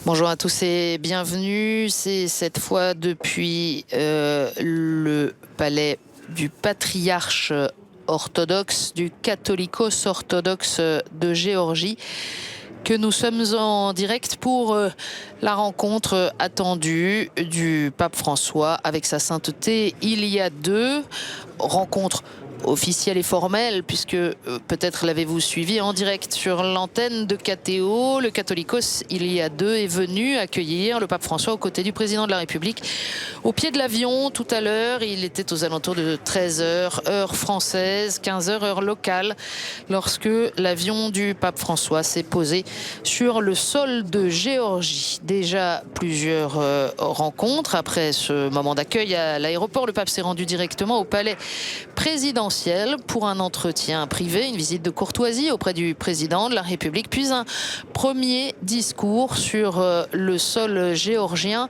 Bonjour à tous et bienvenue. C'est cette fois depuis le palais du patriarche orthodoxe, du catholicos orthodoxe de Géorgie, que nous sommes en direct pour la rencontre attendue du pape François avec sa sainteté Iliade II. Rencontre officielle et formelle, puisque peut-être l'avez-vous suivi en direct sur l'antenne de KTO. Le Catholicos Iliade II est venu accueillir le pape François aux côtés du président de la République au pied de l'avion tout à l'heure. Il était aux alentours de 13h, heure française, 15h, heure locale, lorsque l'avion du pape François s'est posé sur le sol de Géorgie. Déjà plusieurs rencontres. Après ce moment d'accueil à l'aéroport, le pape s'est rendu directement au palais présidentiel pour un entretien privé, une visite de courtoisie auprès du président de la République, puis un premier discours sur le sol géorgien,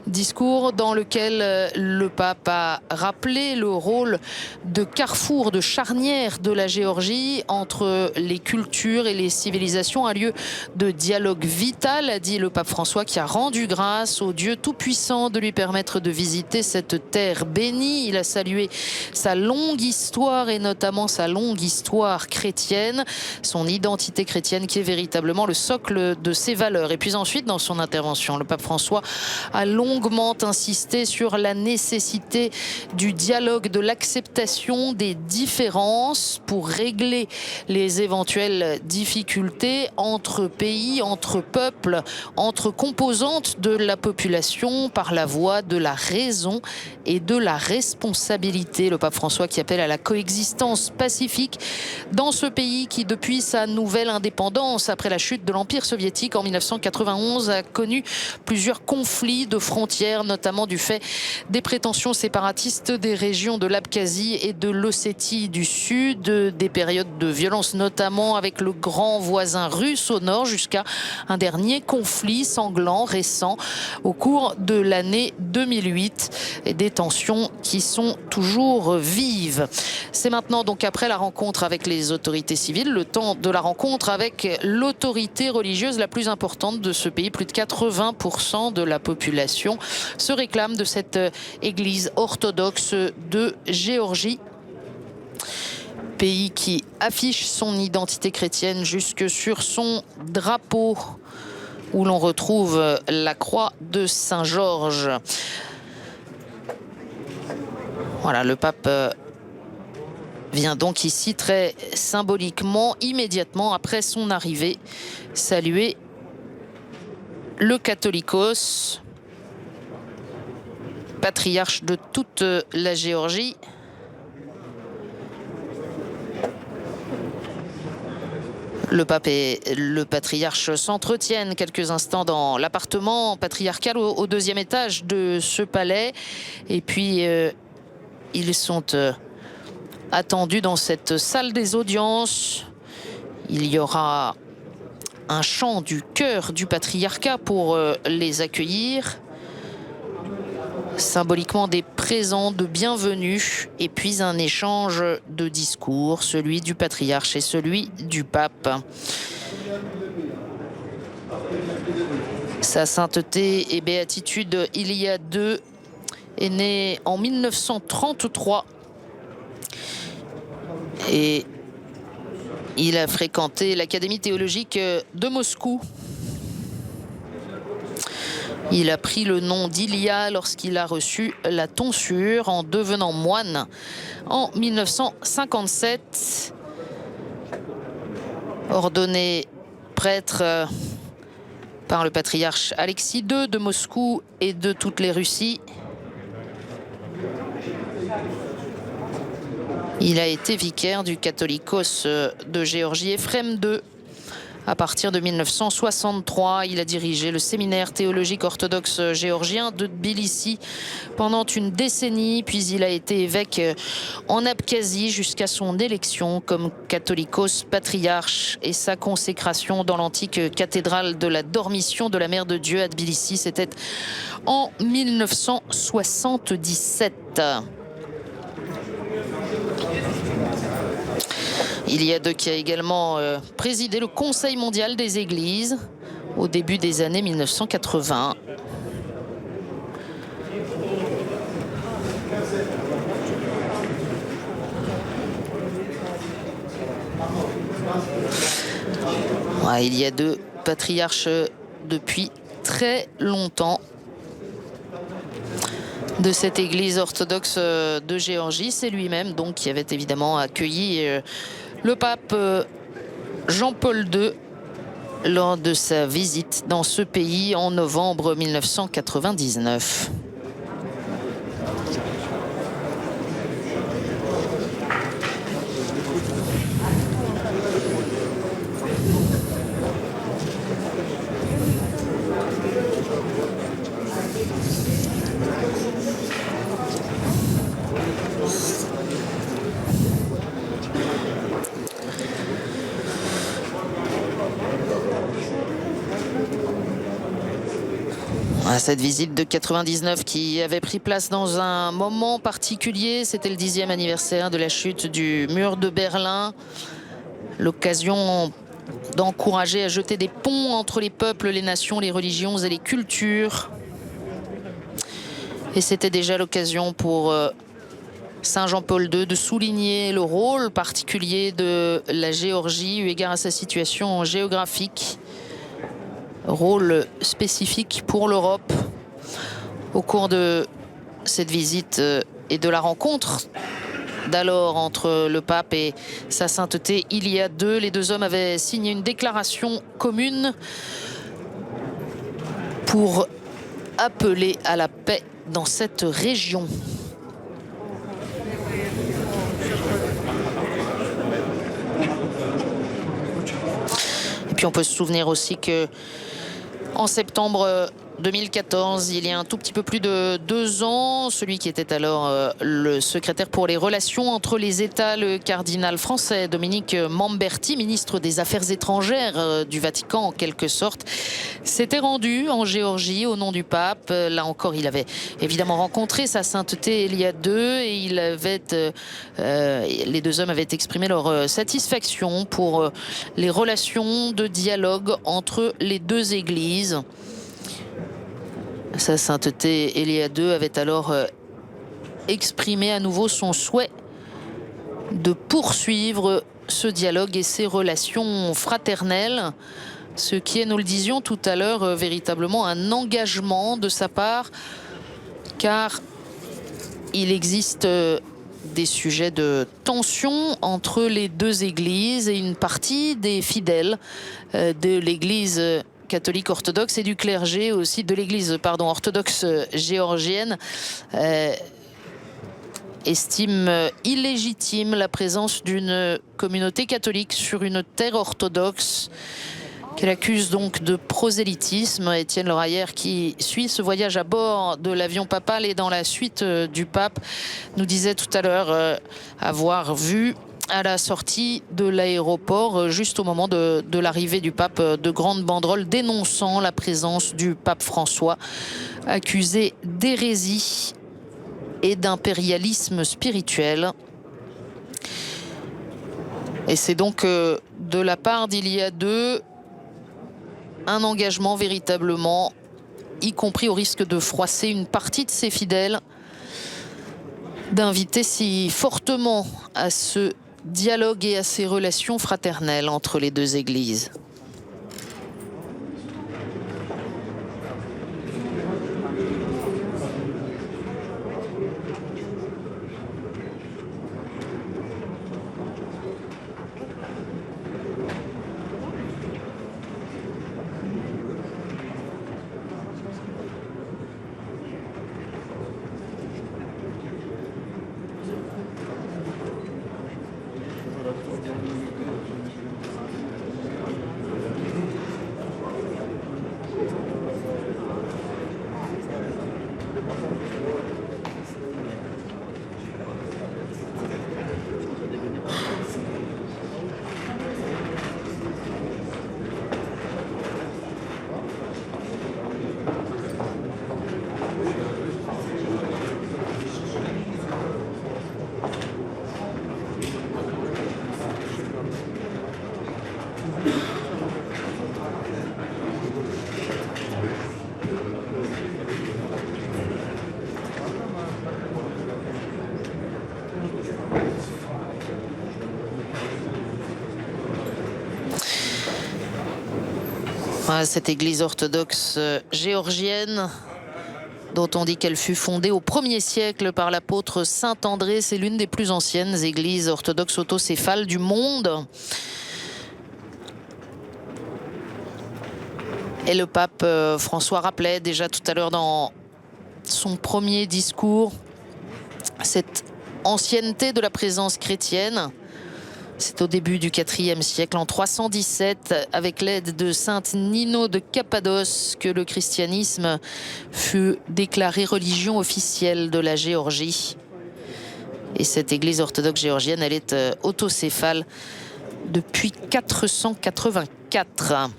discours dans lequel le pape a rappelé le rôle de carrefour, de charnière de la Géorgie entre les cultures et les civilisations, un lieu de dialogue vital, a dit le pape François, qui a rendu grâce au Dieu tout-puissant de lui permettre de visiter cette terre bénie. Il a salué sa longue histoire et notamment sa longue histoire chrétienne, son identité chrétienne qui est véritablement le socle de ses valeurs. Et puis ensuite, dans son intervention, le pape François a longuement insisté sur la nécessité du dialogue, de l'acceptation des différences pour régler les éventuelles difficultés entre pays, entre peuples, entre composantes de la population par la voie de la raison et de la responsabilité. Le pape François qui appelle à la coexistence pacifique dans ce pays qui, depuis sa nouvelle indépendance après la chute de l'Empire soviétique en 1991, a connu plusieurs conflits de frontières, notamment du fait des prétentions séparatistes des régions de l'Abkhazie et de l'Ossétie du Sud, des périodes de violence notamment avec le grand voisin russe au nord, jusqu'à un dernier conflit sanglant récent au cours de l'année 2008, et des tensions qui sont toujours vives. C'est maintenant, donc après la rencontre avec les autorités civiles, le temps de la rencontre avec l'autorité religieuse la plus importante de ce pays. Plus de 80% de la population se réclame de cette église orthodoxe de Géorgie. Pays qui affiche son identité chrétienne jusque sur son drapeau, où l'on retrouve la croix de Saint-Georges. Voilà, le pape vient donc ici très symboliquement, immédiatement après son arrivée, saluer le Catholicos, patriarche de toute la Géorgie. Le pape et le patriarche s'entretiennent quelques instants dans l'appartement patriarcal au deuxième étage de ce palais. Et puis, ils sont attendus dans cette salle des audiences. Il y aura un chant du chœur du patriarcat pour les accueillir. Symboliquement des présents de bienvenue et puis un échange de discours, celui du patriarche et celui du pape. Sa sainteté et béatitude Iliade II est né en 1933 et il a fréquenté l'Académie théologique de Moscou. Il a pris le nom d'Ilia lorsqu'il a reçu la tonsure en devenant moine en 1957. Ordonné prêtre par le patriarche Alexis II de Moscou et de toutes les Russies. Il a été vicaire du Catholicos de Géorgie Ephrem II. À partir de 1963, il a dirigé le séminaire théologique orthodoxe géorgien de Tbilissi pendant une décennie, puis il a été évêque en Abkhazie jusqu'à son élection comme catholicos patriarche et sa consécration dans l'antique cathédrale de la Dormition de la Mère de Dieu à Tbilissi. C'était en 1977. Iliade qui a également présidé le Conseil mondial des églises au début des années 1980. Ouais, il y a deux patriarches depuis très longtemps de cette église orthodoxe de Géorgie. C'est lui-même donc qui avait évidemment accueilli le pape Jean-Paul II lors de sa visite dans ce pays en novembre 1999. Cette visite de 99 qui avait pris place dans un moment particulier, c'était le 10e anniversaire de la chute du mur de Berlin. L'occasion d'encourager à jeter des ponts entre les peuples, les nations, les religions et les cultures. Et c'était déjà l'occasion pour Saint Jean-Paul II de souligner le rôle particulier de la Géorgie eu égard à sa situation géographique. Rôle spécifique pour l'Europe. Au cours de cette visite et de la rencontre d'alors entre le pape et sa sainteté Ilia II, les deux hommes avaient signé une déclaration commune pour appeler à la paix dans cette région. Et puis on peut se souvenir aussi que en septembre 2014, il y a un tout petit peu plus de 2 ans, celui qui était alors le secrétaire pour les relations entre les États, le cardinal français Dominique Mamberti, ministre des Affaires étrangères du Vatican en quelque sorte, s'était rendu en Géorgie au nom du pape. Là encore, il avait évidemment rencontré sa sainteté Ilia II et les deux hommes avaient exprimé leur satisfaction pour les relations de dialogue entre les deux églises. Sa sainteté Ilia II avait alors exprimé à nouveau son souhait de poursuivre ce dialogue et ces relations fraternelles, ce qui est, nous le disions tout à l'heure, véritablement un engagement de sa part, car il existe des sujets de tension entre les deux églises et une partie des fidèles de l'église catholique orthodoxe et du clergé aussi de l'église orthodoxe géorgienne estime illégitime la présence d'une communauté catholique sur une terre orthodoxe qu'elle accuse donc de prosélytisme. Étienne Lereyer, qui suit ce voyage à bord de l'avion papal et dans la suite du pape, nous disait tout à l'heure avoir vu à la sortie de l'aéroport, juste au moment de l'arrivée du pape, de grandes banderoles dénonçant la présence du pape François, accusé d'hérésie et d'impérialisme spirituel. Et c'est donc de la part d'Ilia II un engagement véritablement, y compris au risque de froisser une partie de ses fidèles, d'inviter si fortement à ce dialogue et à ces relations fraternelles entre les deux églises. Voilà, cette église orthodoxe géorgienne, dont on dit qu'elle fut fondée au 1er siècle par l'apôtre Saint André. C'est l'une des plus anciennes églises orthodoxes autocéphales du monde. Et le pape François rappelait déjà tout à l'heure dans son premier discours cette ancienneté de la présence chrétienne. C'est au début du IVe siècle, en 317, avec l'aide de saint Nino de Cappadoce, que le christianisme fut déclaré religion officielle de la Géorgie. Et cette église orthodoxe géorgienne, elle est autocéphale depuis 484.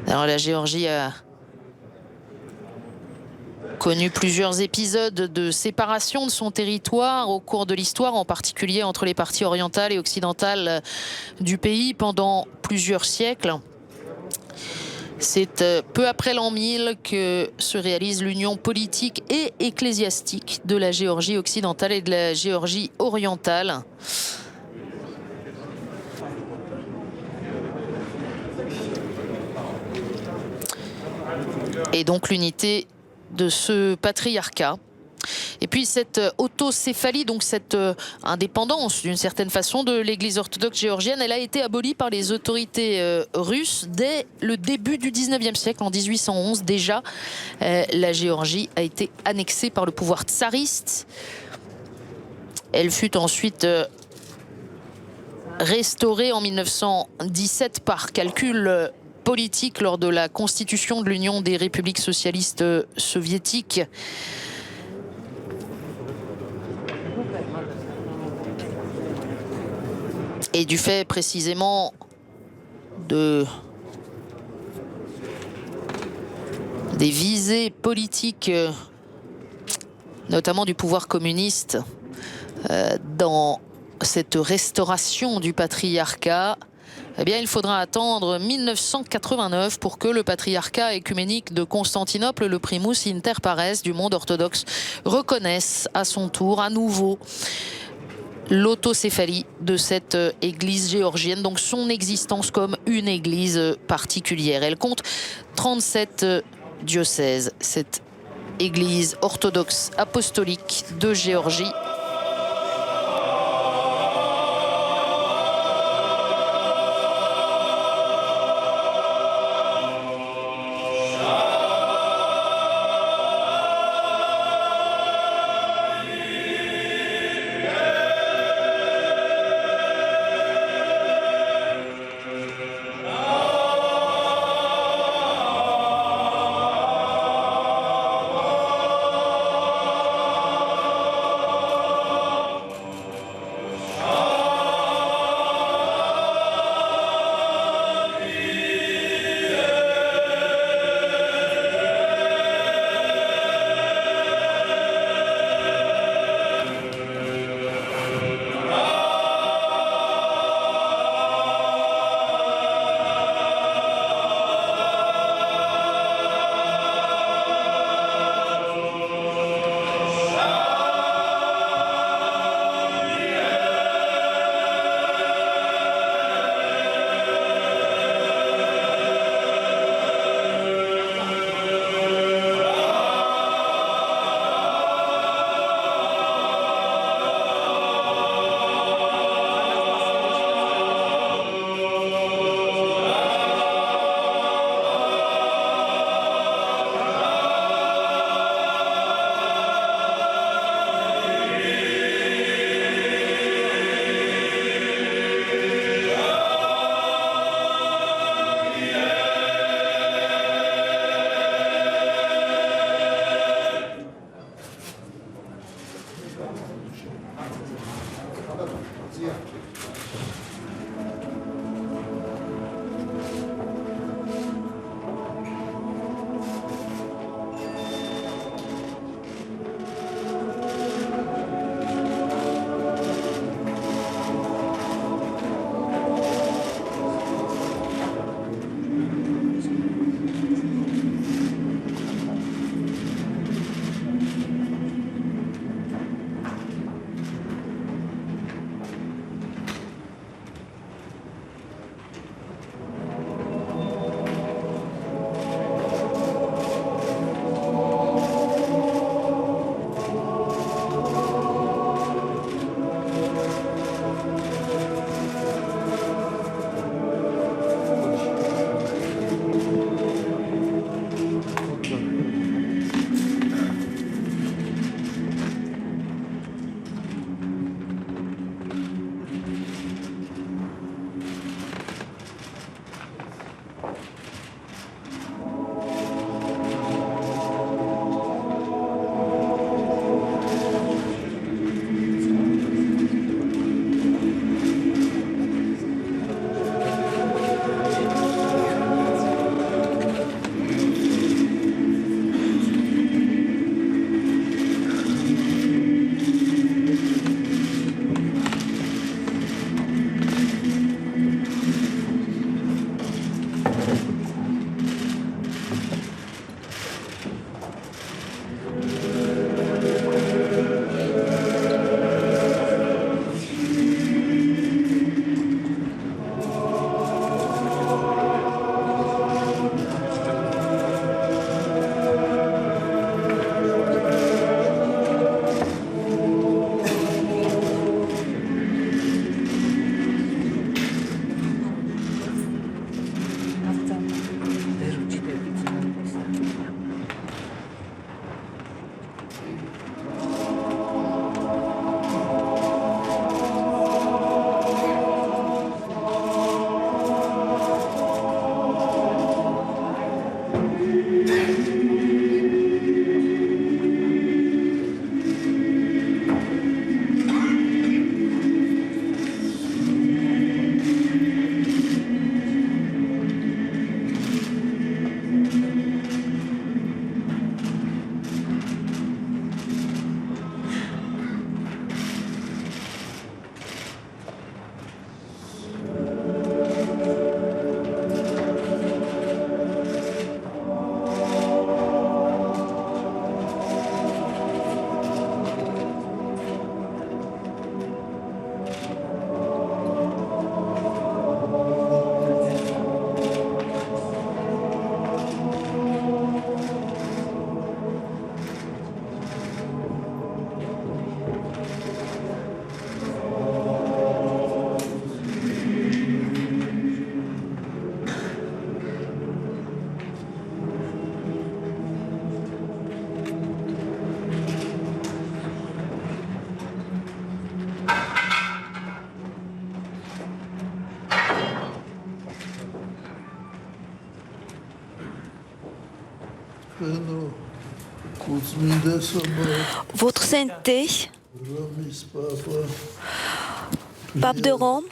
Alors la Géorgie a connu plusieurs épisodes de séparation de son territoire au cours de l'histoire, en particulier entre les parties orientales et occidentales du pays pendant plusieurs siècles. C'est peu après l'an 1000 que se réalise l'union politique et ecclésiastique de la Géorgie occidentale et de la Géorgie orientale. Et donc l'unité de ce patriarcat. Et puis cette autocéphalie, donc cette indépendance d'une certaine façon de l'église orthodoxe géorgienne, elle a été abolie par les autorités russes dès le début du 19e siècle, en 1811. Déjà, la Géorgie a été annexée par le pouvoir tsariste. Elle fut ensuite restaurée en 1917 par calcul politique lors de la constitution de l'Union des républiques socialistes soviétiques. Et du fait précisément des visées politiques, notamment du pouvoir communiste, dans cette restauration du patriarcat, eh bien, il faudra attendre 1989 pour que le patriarcat écuménique de Constantinople, le primus inter pares du monde orthodoxe, reconnaisse à son tour, à nouveau, l'autocéphalie de cette église géorgienne, donc son existence comme une église particulière. Elle compte 37 diocèses, cette église orthodoxe apostolique de Géorgie. Votre Sainteté, Pape de Rome,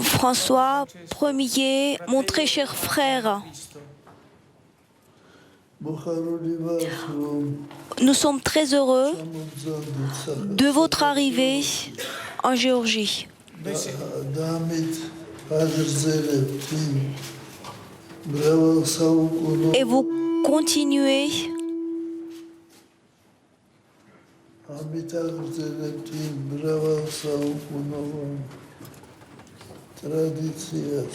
François Ier, mon très cher frère, nous sommes très heureux de votre arrivée en Géorgie. Et vous continuez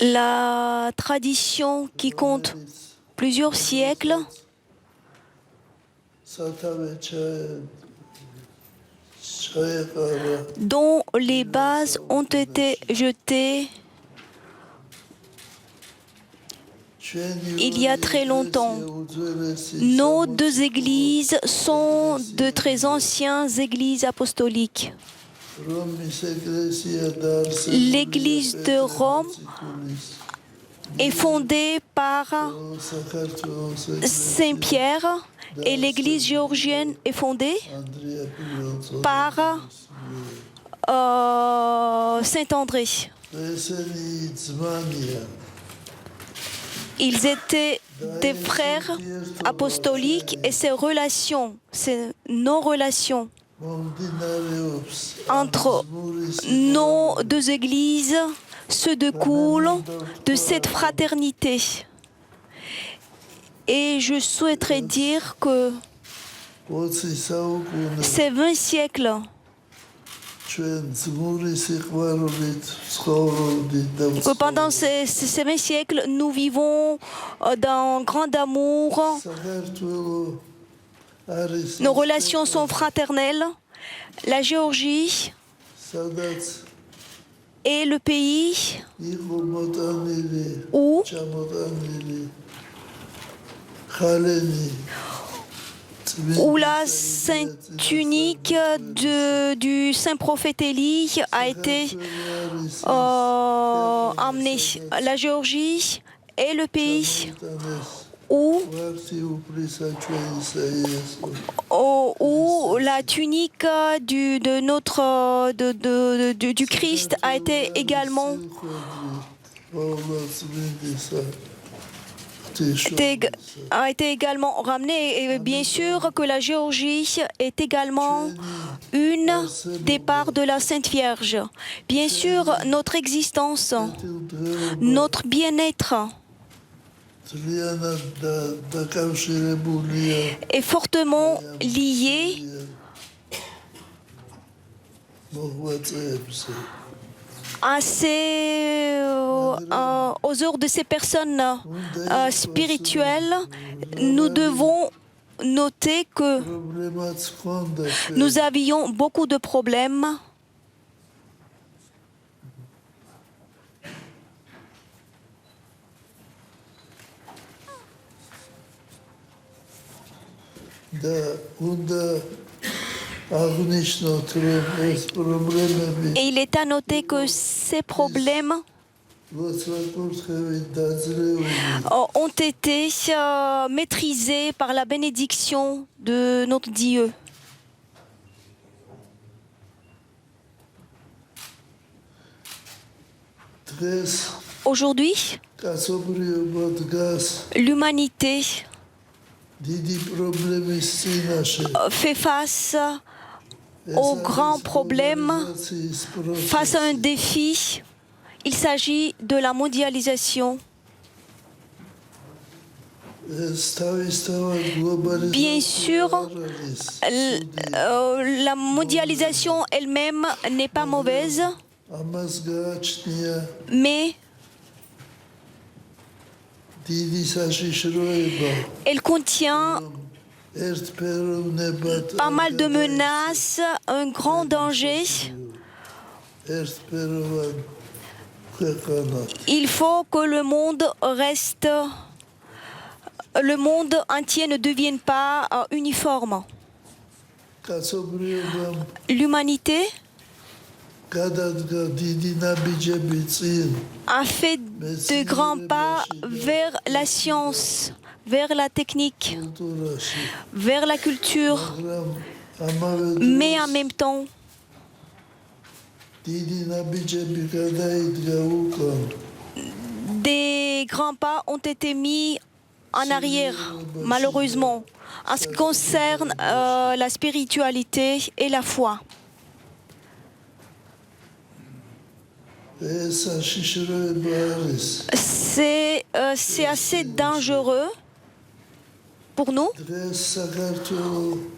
la tradition qui compte plusieurs siècles, dont les bases ont été jetées il y a très longtemps. Nos deux églises sont de très anciennes églises apostoliques. L'église de Rome est fondée par Saint Pierre et l'église géorgienne est fondée par Saint André. Ils étaient des frères apostoliques et nos relations entre nos deux églises se découlent de cette fraternité. Et je souhaiterais dire que ces 20 siècles que pendant ces 20 siècles, nous vivons dans grand amour. Nos relations sont fraternelles. La Géorgie est le pays où la sainte tunique du saint prophète Élie a été emmenée. La Géorgie est le pays où la tunique du Christ a été également ramenée. Et bien sûr que la Géorgie est également une des parts de la Sainte Vierge. Bien sûr, notre existence, notre bien-être est fortement lié aux heures de ces personnes spirituelles. Nous devons noter que nous avions beaucoup de problèmes et il est à noter que ces problèmes ont été maîtrisés par la bénédiction de notre Dieu. Aujourd'hui, l'humanité fait face aux grands problèmes, face à un défi. Il s'agit de la mondialisation. Bien sûr, la mondialisation elle-même n'est pas mauvaise, mais elle contient pas mal de menaces, un grand danger. Il faut que le monde entier ne devienne pas uniforme. L'humanité a fait de grands pas vers la science, vers la technique, vers la culture, mais en même temps, des grands pas ont été mis en arrière, malheureusement, en ce qui concerne la spiritualité et la foi. C'est assez dangereux pour nous.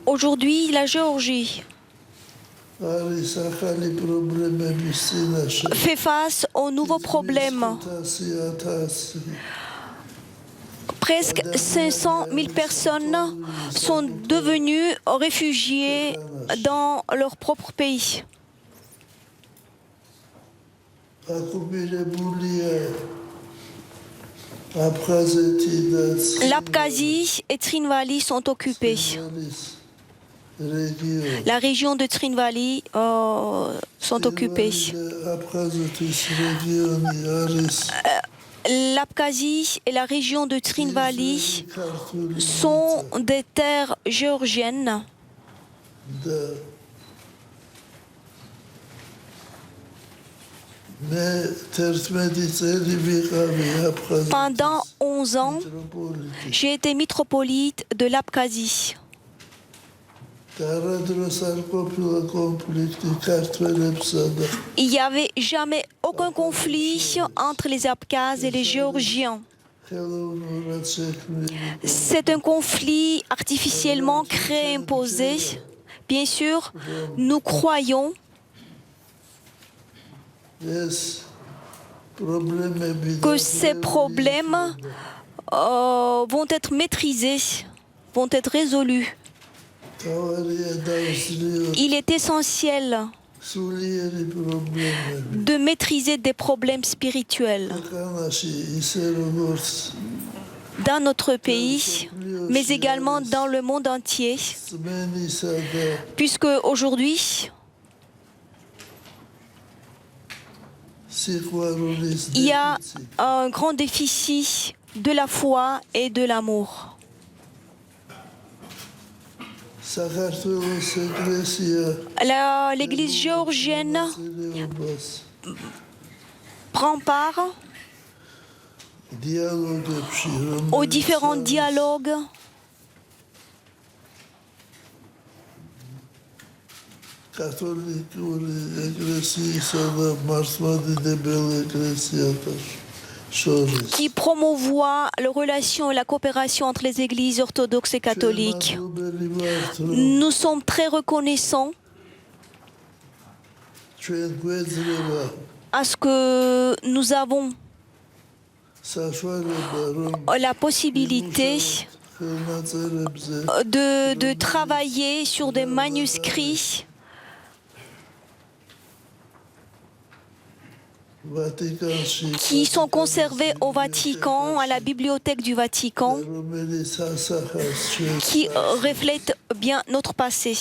Aujourd'hui, la Géorgie fait face aux nouveaux problèmes. Presque 500 000 personnes sont devenues réfugiées dans leur propre pays. L'Abkhazie et Trinvali sont occupés. La région de Trinvali sont occupées. L'Abkhazie et la région de Trinvali sont des terres géorgiennes. Pendant 11 ans, j'ai été métropolite de l'Abkhazie. Il n'y avait jamais aucun conflit entre les Abkhazes et les Géorgiens. C'est un conflit artificiellement créé, imposé. Bien sûr, nous croyons que ces problèmes vont être maîtrisés, vont être résolus. Il est essentiel de maîtriser des problèmes spirituels dans notre pays, mais également dans le monde entier, puisque aujourd'hui, il y a un grand déficit de la foi et de l'amour. L'Église géorgienne prend part aux différents dialogues qui promouvoit les relations et la coopération entre les églises orthodoxes et catholiques. Nous sommes très reconnaissants à ce que nous avons la possibilité de travailler sur des manuscrits qui sont conservés au Vatican, à la bibliothèque du Vatican, qui reflètent bien notre passé.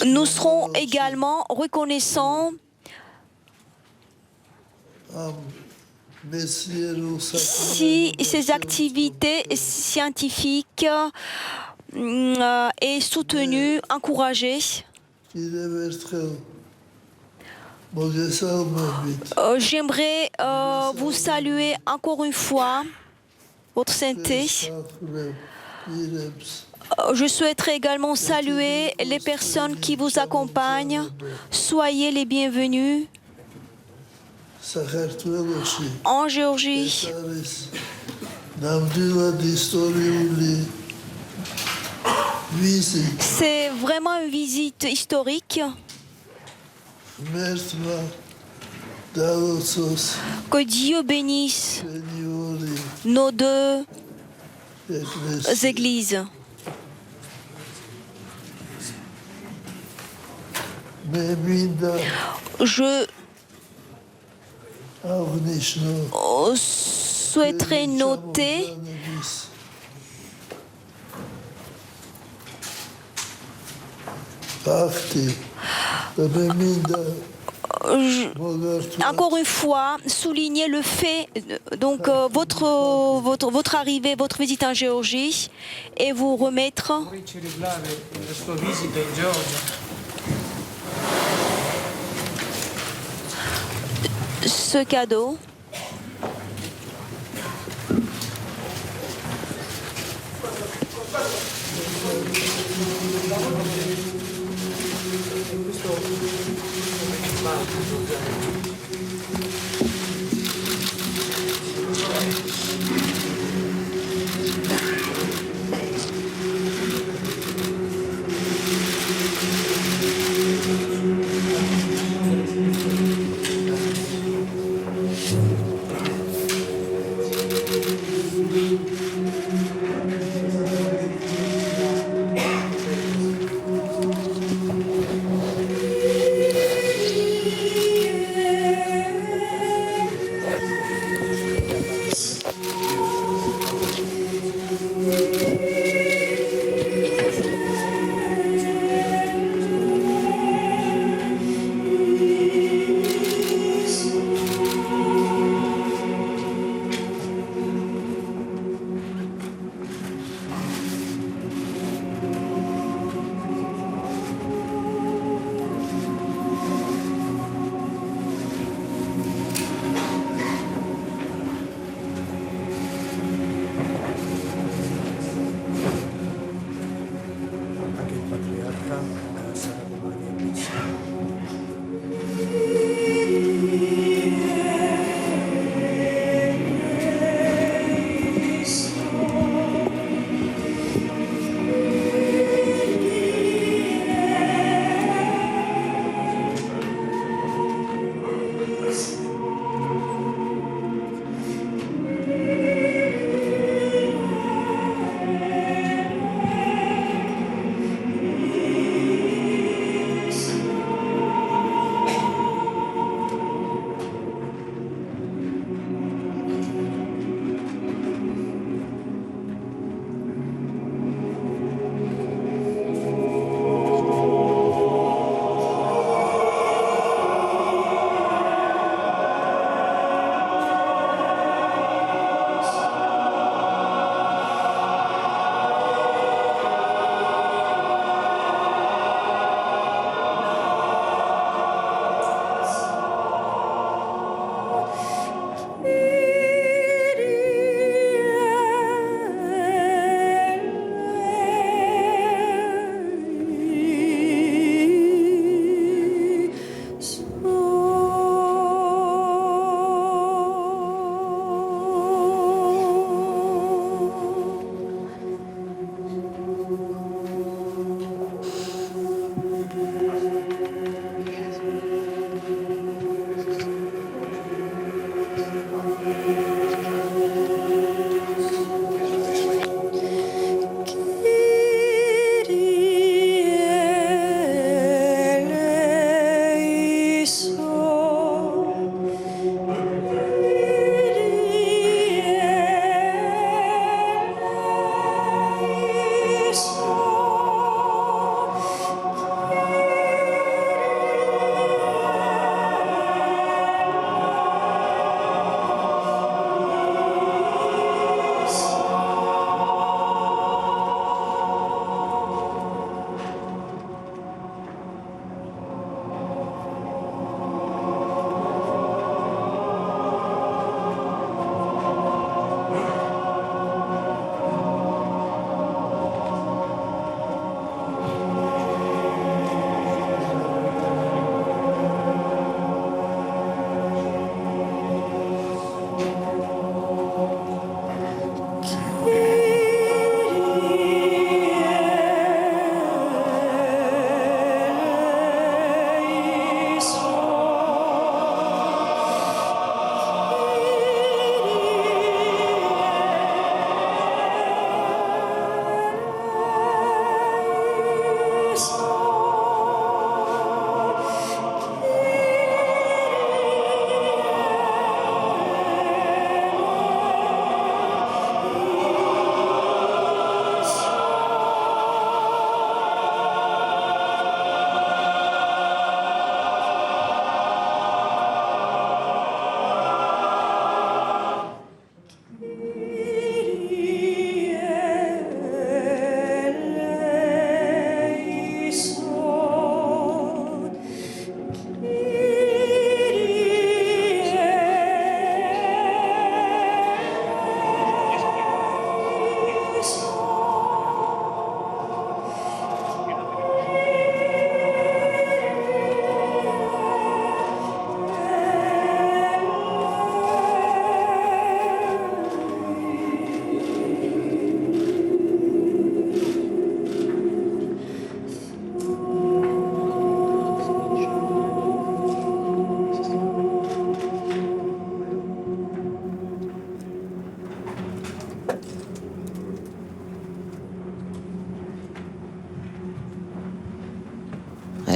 Nous serons également reconnaissants si ces activités scientifiques est soutenu, encouragé. J'aimerais vous saluer encore une fois, votre sainteté. Je souhaiterais également saluer les personnes qui vous accompagnent. Soyez les bienvenus en Géorgie. C'est vraiment une visite historique. Que Dieu bénisse nos deux églises. Je souhaiterais noter Encore une fois, souligner le fait, donc votre arrivée, votre visite en Géorgie, et vous remettre ce cadeau.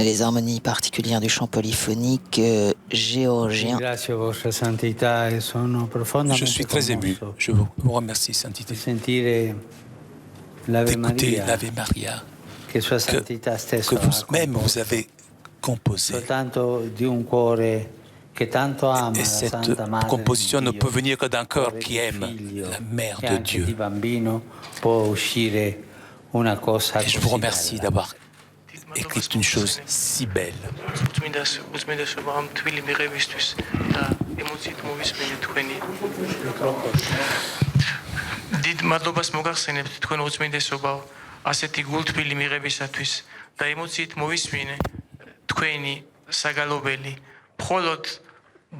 les harmonies particulières du chant polyphonique géorgien. Je suis très ému. Je vous remercie, Sainteté, d'écouter l'Ave Maria que vous-même vous avez composé. Et cette composition ne peut venir que d'un cœur qui aime la Mère de Dieu. Et je vous remercie d'avoir écrit une chose si belle. დიდ მადლობას მოგახსენებთ თქვენ უწმინდესობაო, ასეთი გულთბილი მიღებისათვის და ემოციით მოვისმინე თქვენი საგალობელი. მხოლოდ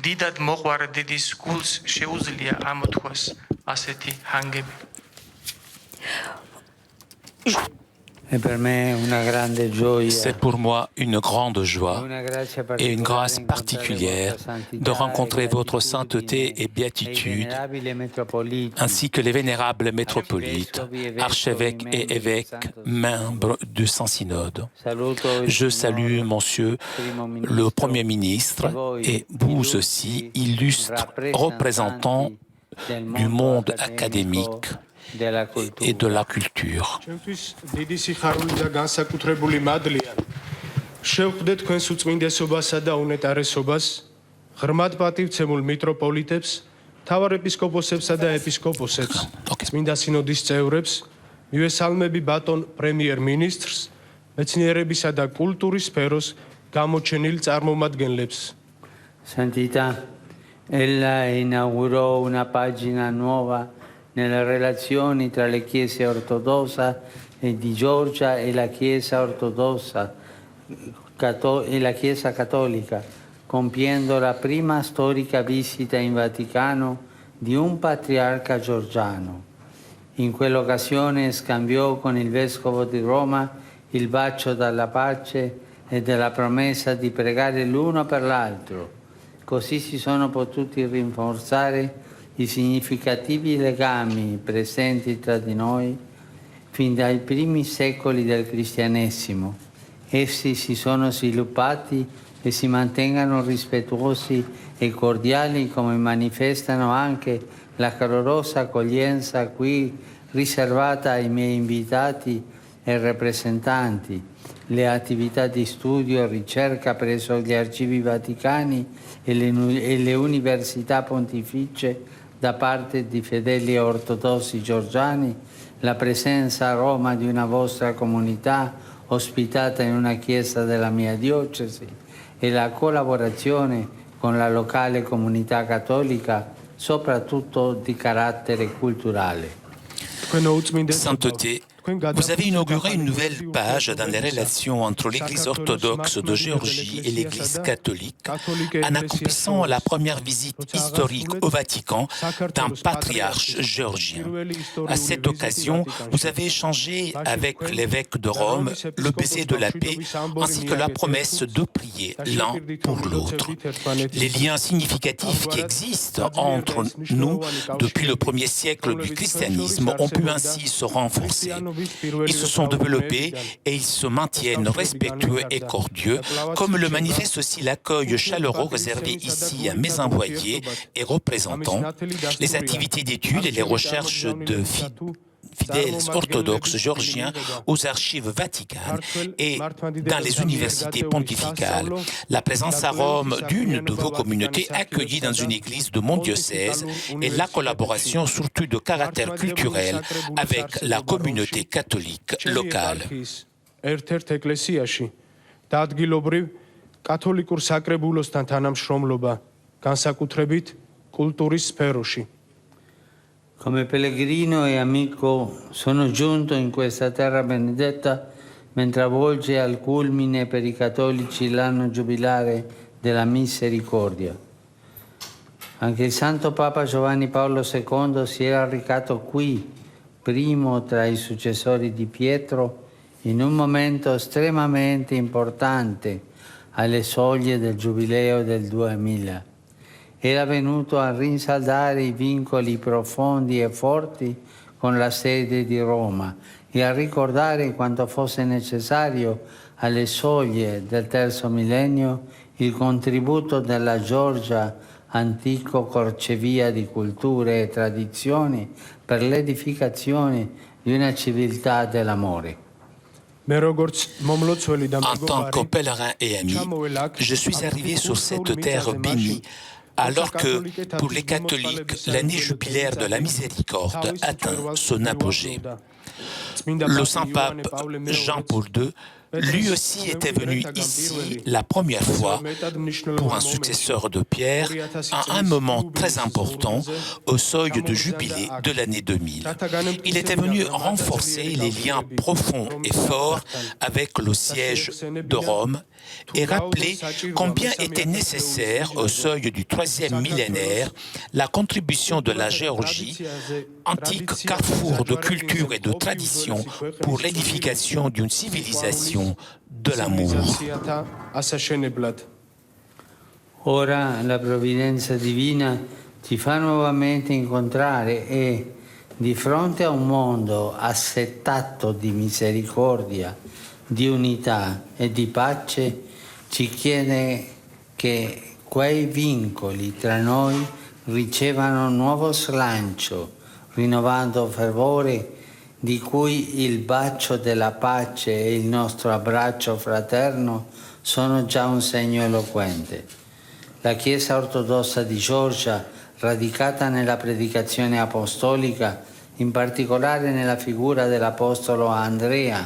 დიდად მოყვარე დიდის გულს შეუძლია ამოთქვას ასეთი ჰანგები. C'est pour moi une grande joie et une grâce particulière de rencontrer votre sainteté et béatitude, ainsi que les vénérables métropolites, archevêques et évêques, membres du Saint-Synode. Je salue, monsieur le Premier ministre, et vous aussi, illustres représentants du monde académique et de la culture. შევხვდეთ თქვენს უწმინდესობასა და უნეტარესობას, ღრმად პატივცემულ მიტროპოლიტებს, მთავარეპისკოპოსებსა და ეპისკოპოსებს, წმინდა სინოდის წევრებს, მივესალმები ბატონ პრემიერ-მინისტრს, მეცნიერებისა და კულტურის სფეროს გამოჩენილ წარმომადგენლებს. Santità, ella inaugurò una pagina nuova nelle relazioni tra le chiese ortodossa di Georgia e la Chiesa ortodossa e la Chiesa cattolica, compiendo la prima storica visita in Vaticano di un patriarca georgiano. In quell'occasione scambiò con il vescovo di Roma il bacio della pace e della promessa di pregare l'uno per l'altro. Così si sono potuti rinforzare i significativi legami presenti tra di noi fin dai primi secoli del cristianesimo. Essi si sono sviluppati e si mantengono rispettosi e cordiali, come manifestano anche la calorosa accoglienza qui riservata ai miei invitati e rappresentanti, le attività di studio e ricerca presso gli archivi vaticani e le università pontificie da parte di fedeli ortodossi georgiani, la presenza a Roma di una vostra comunità ospitata in una chiesa della mia diocesi e la collaborazione con la locale comunità cattolica, soprattutto di carattere culturale. Sainteté, vous avez inauguré une nouvelle page dans les relations entre l'Église orthodoxe de Géorgie et l'Église catholique en accomplissant la première visite historique au Vatican d'un patriarche géorgien. À cette occasion, vous avez échangé avec l'évêque de Rome le baiser de la paix ainsi que la promesse de prier l'un pour l'autre. Les liens significatifs qui existent entre nous depuis le premier siècle du christianisme ont pu ainsi se renforcer. Ils se sont développés et ils se maintiennent respectueux et cordieux, comme le manifeste aussi l'accueil chaleureux réservé ici à mes envoyés et représentants, les activités d'études et les recherches de fidèles orthodoxes géorgiens aux archives vaticanes et dans les universités pontificales, la présence à Rome d'une de vos communautés accueillies dans une église de mon diocèse et la collaboration surtout de caractère culturel avec la communauté catholique locale. Come pellegrino e amico sono giunto in questa terra benedetta mentre avvolge al culmine per i cattolici l'anno giubilare della Misericordia. Anche il Santo Papa Giovanni Paolo II si era recato qui, primo tra i successori di Pietro, in un momento estremamente importante alle soglie del Giubileo del 2000. Era venuto a rinsaldare i vincoli profondi e forti con la sede di Roma e a ricordare quanto fosse necessario alle soglie del terzo millennio, il contributo della Georgia, antico crocevia di culture e tradizioni per l'edificazione di una civiltà dell'amore. En tant que pèlerin et ami, je suis arrivé sur cette terre bénie alors que, pour les catholiques, l'année jubilaire de la miséricorde atteint son apogée. Le Saint-Pape Jean-Paul II, lui aussi était venu ici la première fois pour un successeur de Pierre à un moment très important au seuil de jubilé de l'année 2000. Il était venu renforcer les liens profonds et forts avec le siège de Rome et rappeler combien était nécessaire au seuil du troisième millénaire la contribution de la Géorgie, antique carrefour de culture et de tradition pour l'édification d'une civilisation de l'amour. Ora la provvidenza divina ci fa nuovamente incontrare e, di fronte a un mondo assetato di misericordia, di unità e di pace, ci chiede che quei vincoli tra noi ricevano nuovo slancio, rinnovando fervore di cui il bacio della pace e il nostro abbraccio fraterno sono già un segno eloquente. La Chiesa ortodossa di Georgia, radicata nella predicazione apostolica, in particolare nella figura dell'Apostolo Andrea,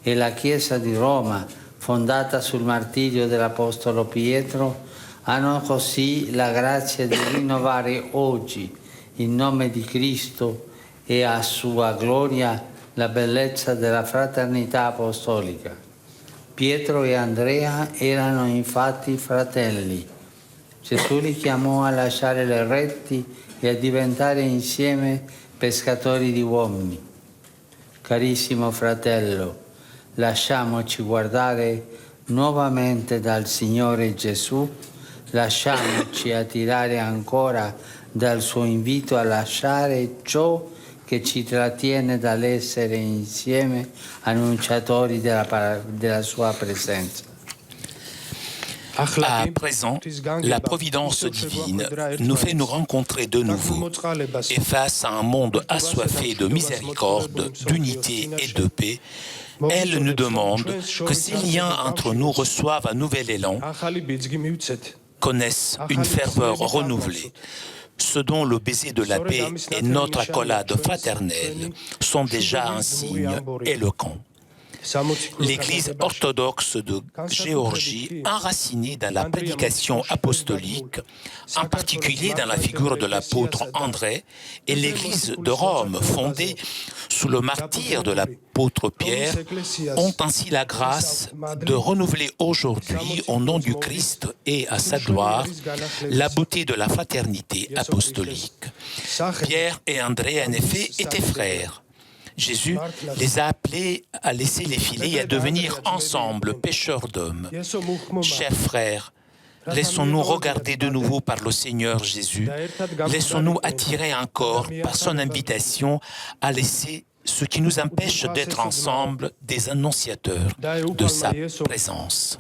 e la Chiesa di Roma, fondata sul martirio dell'Apostolo Pietro, hanno così la grazia di rinnovare oggi, in nome di Cristo e a sua gloria, la bellezza della fraternità apostolica. Pietro e Andrea erano infatti fratelli. Gesù li chiamò a lasciare le reti e a diventare insieme pescatori di uomini. Carissimo fratello, lasciamoci guardare nuovamente dal Signore Gesù, lasciamoci attirare ancora dal suo invito a lasciare ciò che ci trattiene dall'essere insieme annunciatori della sua presenza. À présent, la providence divine nous fait nous rencontrer de nouveau et face à un monde assoiffé de miséricorde, d'unité et de paix, elle nous demande que ces liens entre nous reçoivent un nouvel élan, connaissent une ferveur renouvelée, ce dont le baiser de la paix et notre accolade fraternelle sont déjà un signe éloquent. L'Église orthodoxe de Géorgie, enracinée dans la prédication apostolique, en particulier dans la figure de l'apôtre André, et l'Église de Rome, fondée sous le martyre de l'apôtre Pierre, ont ainsi la grâce de renouveler aujourd'hui, au nom du Christ et à sa gloire, la beauté de la fraternité apostolique. Pierre et André, en effet, étaient frères. Jésus les a appelés à laisser les filets et à devenir ensemble pêcheurs d'hommes. Chers frères, laissons-nous regarder de nouveau par le Seigneur Jésus. Laissons-nous attirer encore par son invitation à laisser ce qui nous empêche d'être ensemble des annonciateurs de sa présence.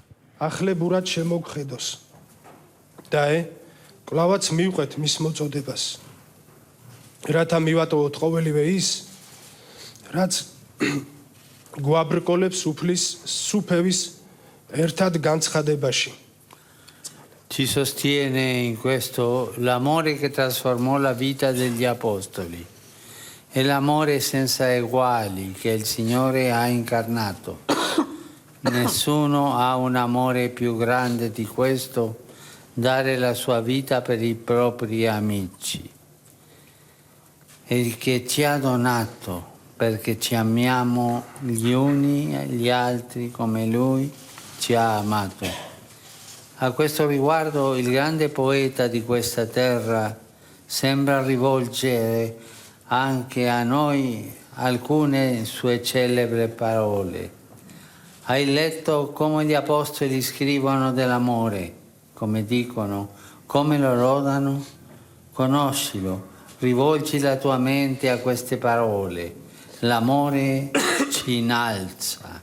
რაც გვაბრკოლებს უფლის სუფევის ერთად განცხადებაში. Ci sostiene in questo l'amore che trasformò la vita degli apostoli e l'amore senza eguali che il Signore ha incarnato. Nessuno ha un amore più grande di questo, dare la sua vita per i propri amici. E il che ci ha donato perché ci amiamo gli uni e gli altri come Lui ci ha amato. A questo riguardo il grande poeta di questa terra sembra rivolgere anche a noi alcune sue celebri parole. Hai letto come gli apostoli scrivono dell'amore, come dicono, come lo lodano? Conoscilo, rivolgi la tua mente a queste parole. L'amore ci innalza.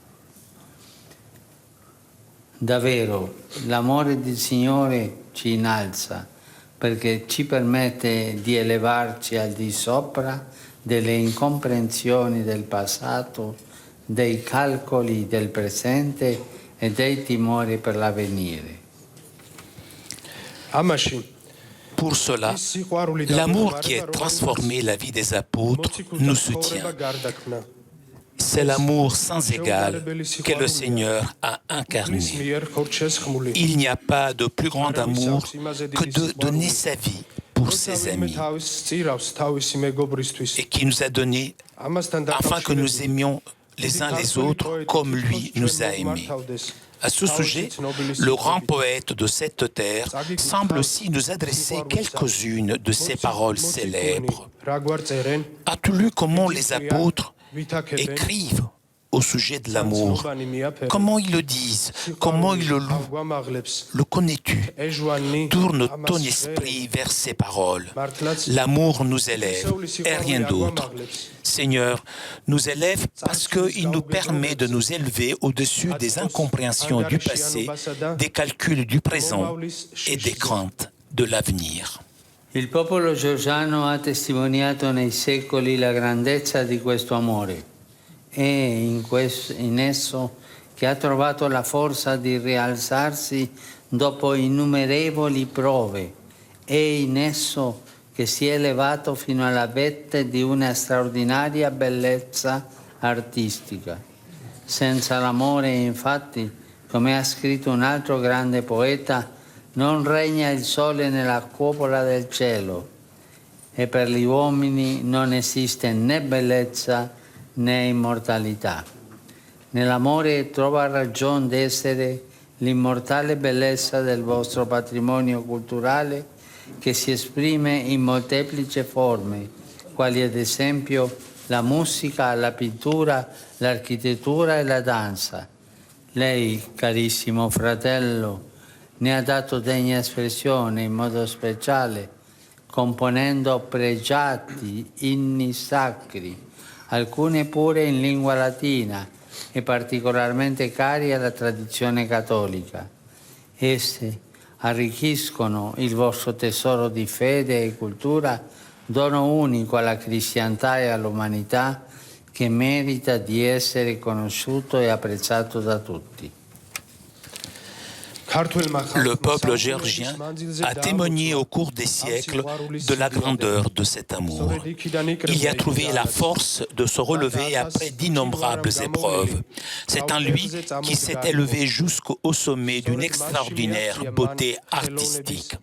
Davvero, l'amore del Signore ci innalza perché ci permette di elevarci al di sopra delle incomprensioni del passato, dei calcoli del presente e dei timori per l'avvenire. Pour cela, l'amour qui a transformé la vie des apôtres nous soutient. C'est l'amour sans égal que le Seigneur a incarné. Il n'y a pas de plus grand amour que de donner sa vie pour ses amis et qui nous a donné afin que nous aimions les uns les autres comme lui nous a aimés. À ce sujet, le grand poète de cette terre semble aussi nous adresser quelques-unes de ses paroles célèbres. As-tu lu comment les apôtres écrivent au sujet de l'amour? Comment ils le disent? Comment ils le louent? Le connais-tu? Tourne ton esprit vers ces paroles. L'amour nous élève et rien d'autre. Seigneur, nous élève parce qu'il nous permet de nous élever au-dessus des incompréhensions du passé, des calculs du présent et des craintes de l'avenir. Il popolo georgiano ha testimoniato nei secoli la grandezza di questo amore. È in esso che ha trovato la forza di rialzarsi dopo innumerevoli prove. È in esso che si è elevato fino alla vetta di una straordinaria bellezza artistica. Senza l'amore, infatti, come ha scritto un altro grande poeta, non regna il sole nella cupola del cielo e per gli uomini non esiste né bellezza né immortalità. Nell'amore trova ragione d'essere l'immortale bellezza del vostro patrimonio culturale che si esprime in molteplici forme, quali ad esempio la musica, la pittura, l'architettura e la danza. Lei, carissimo fratello, ne ha dato degna espressione in modo speciale, componendo pregiati inni sacri, alcune pure in lingua latina e particolarmente cari alla tradizione cattolica. Esse arricchiscono il vostro tesoro di fede e cultura, dono unico alla cristianità e all'umanità che merita di essere conosciuto e apprezzato da tutti. Le peuple géorgien a témoigné au cours des siècles de la grandeur de cet amour. Il y a trouvé la force de se relever après d'innombrables épreuves. C'est en lui qui s'est élevé jusqu'au sommet d'une extraordinaire beauté artistique.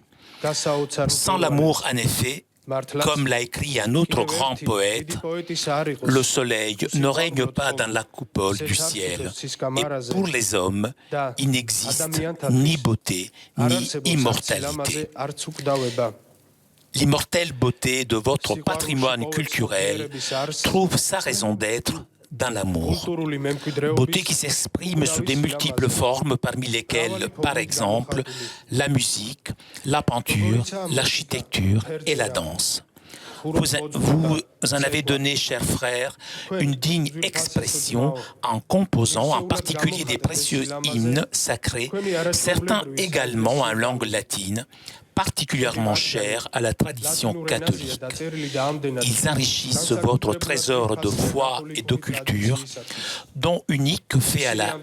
Sans l'amour, en effet, comme l'a écrit un autre grand poète, le soleil ne règne pas dans la coupole du ciel. Et pour les hommes, il n'existe ni beauté, ni immortalité. L'immortelle beauté de votre patrimoine culturel trouve sa raison d'être dans l'amour. Beauté qui s'exprime sous des multiples formes, parmi lesquelles, par exemple, la musique, la peinture, l'architecture et la danse. Vous en avez donné, chers frères, une digne expression en composant en particulier des précieux hymnes sacrés, certains également en langue latine, particulièrement chers à la tradition catholique. Ils enrichissent votre trésor de foi et de culture, don unique fait à la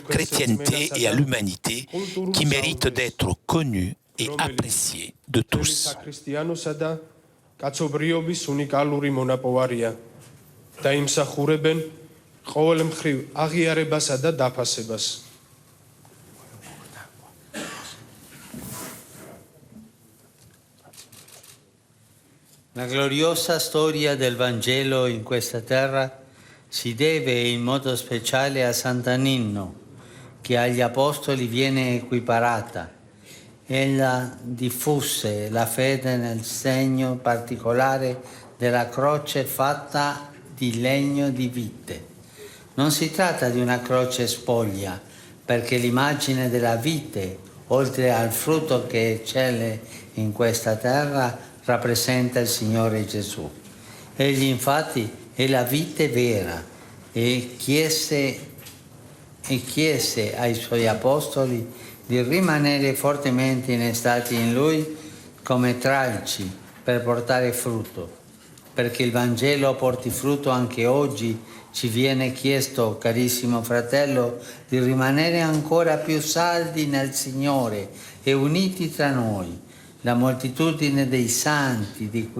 chrétienté et à l'humanité, qui mérite d'être connu et apprécié de tous. კაცობრიობის უნიკალური მონაპოვარია და იმსახურებენ ყოველ მხრივ აღიარებასა და დაფასებას. La gloriosa storia del Vangelo in questa terra si deve in modo speciale a Sant'Aninno, che agli Apostoli viene equiparata. Ella diffuse la fede nel segno particolare della croce fatta di legno di vite. Non si tratta di una croce spoglia, perché l'immagine della vite, oltre al frutto che eccelle in questa terra, rappresenta il Signore Gesù. Egli infatti è la vite vera e chiese e chiese ai suoi apostoli di rimanere fortemente innestati in Lui come tralci per portare frutto. Perché il Vangelo porti frutto anche oggi, ci viene chiesto, carissimo fratello, di rimanere ancora più saldi nel Signore e uniti tra noi. La moltitudine dei santi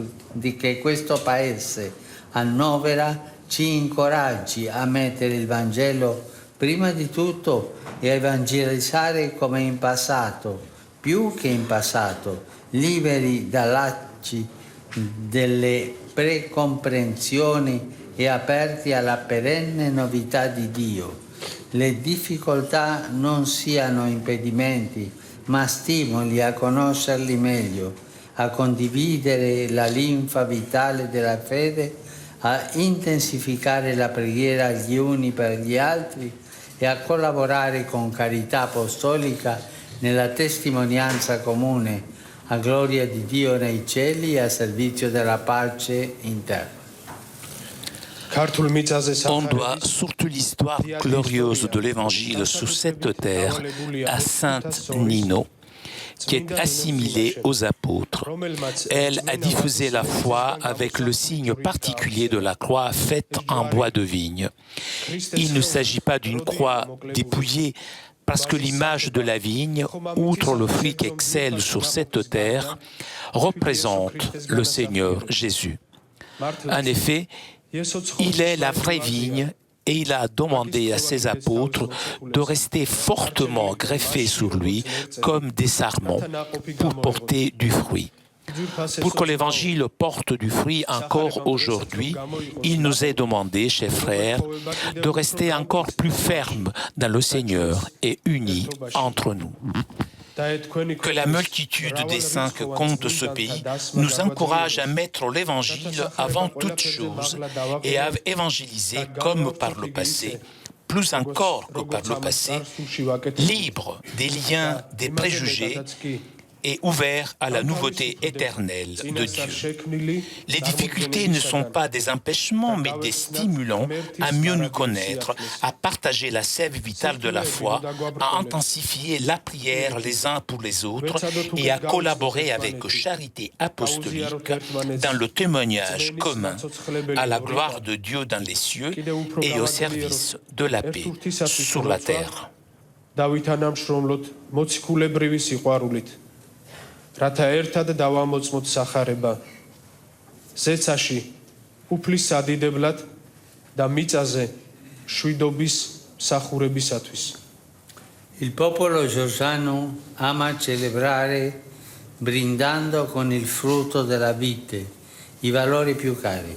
che questo Paese annovera ci incoraggi a mettere il Vangelo prima di tutto e a evangelizzare come in passato, più che in passato, liberi da lacci delle precomprensioni e aperti alla perenne novità di Dio. Le difficoltà non siano impedimenti, ma stimoli a conoscerli meglio, a condividere la linfa vitale della fede, a intensificare la preghiera gli uni per gli altri e a collaborare con carità apostolica nella testimonianza comune a gloria di Dio nei cieli e a servizio della pace in terra. On doit surtout l'histoire glorieuse de l'Évangile sur cette terre à Sainte Nino, qui est assimilée aux apôtres. Elle a diffusé la foi avec le signe particulier de la croix faite en bois de vigne. Il ne s'agit pas d'une croix dépouillée, parce que l'image de la vigne, outre le fruit qui excelle sur cette terre, représente le Seigneur Jésus. En effet, il est la vraie vigne et il a demandé à ses apôtres de rester fortement greffés sur lui comme des sarments pour porter du fruit. Pour que l'Évangile porte du fruit encore aujourd'hui, il nous est demandé, chers frères, de rester encore plus fermes dans le Seigneur et unis entre nous. Que la multitude des saints que compte ce pays nous encourage à mettre l'Évangile avant toute chose et à évangéliser comme par le passé, plus encore que par le passé, libre des liens, des préjugés et ouvert à la nouveauté éternelle de Dieu. Les difficultés ne sont pas des empêchements, mais des stimulants à mieux nous connaître, à partager la sève vitale de la foi, à intensifier la prière les uns pour les autres et à collaborer avec charité apostolique dans le témoignage commun à la gloire de Dieu dans les cieux et au service de la paix sur la terre. რათა ერთად დავამოწმოთ სახარება ზეცაში უფლის სადიდებლად და მიწაზე შვიდობის მსახურებისათვის. Il popolo georgiano ama celebrare brindando con il frutto della vite, i valori più cari.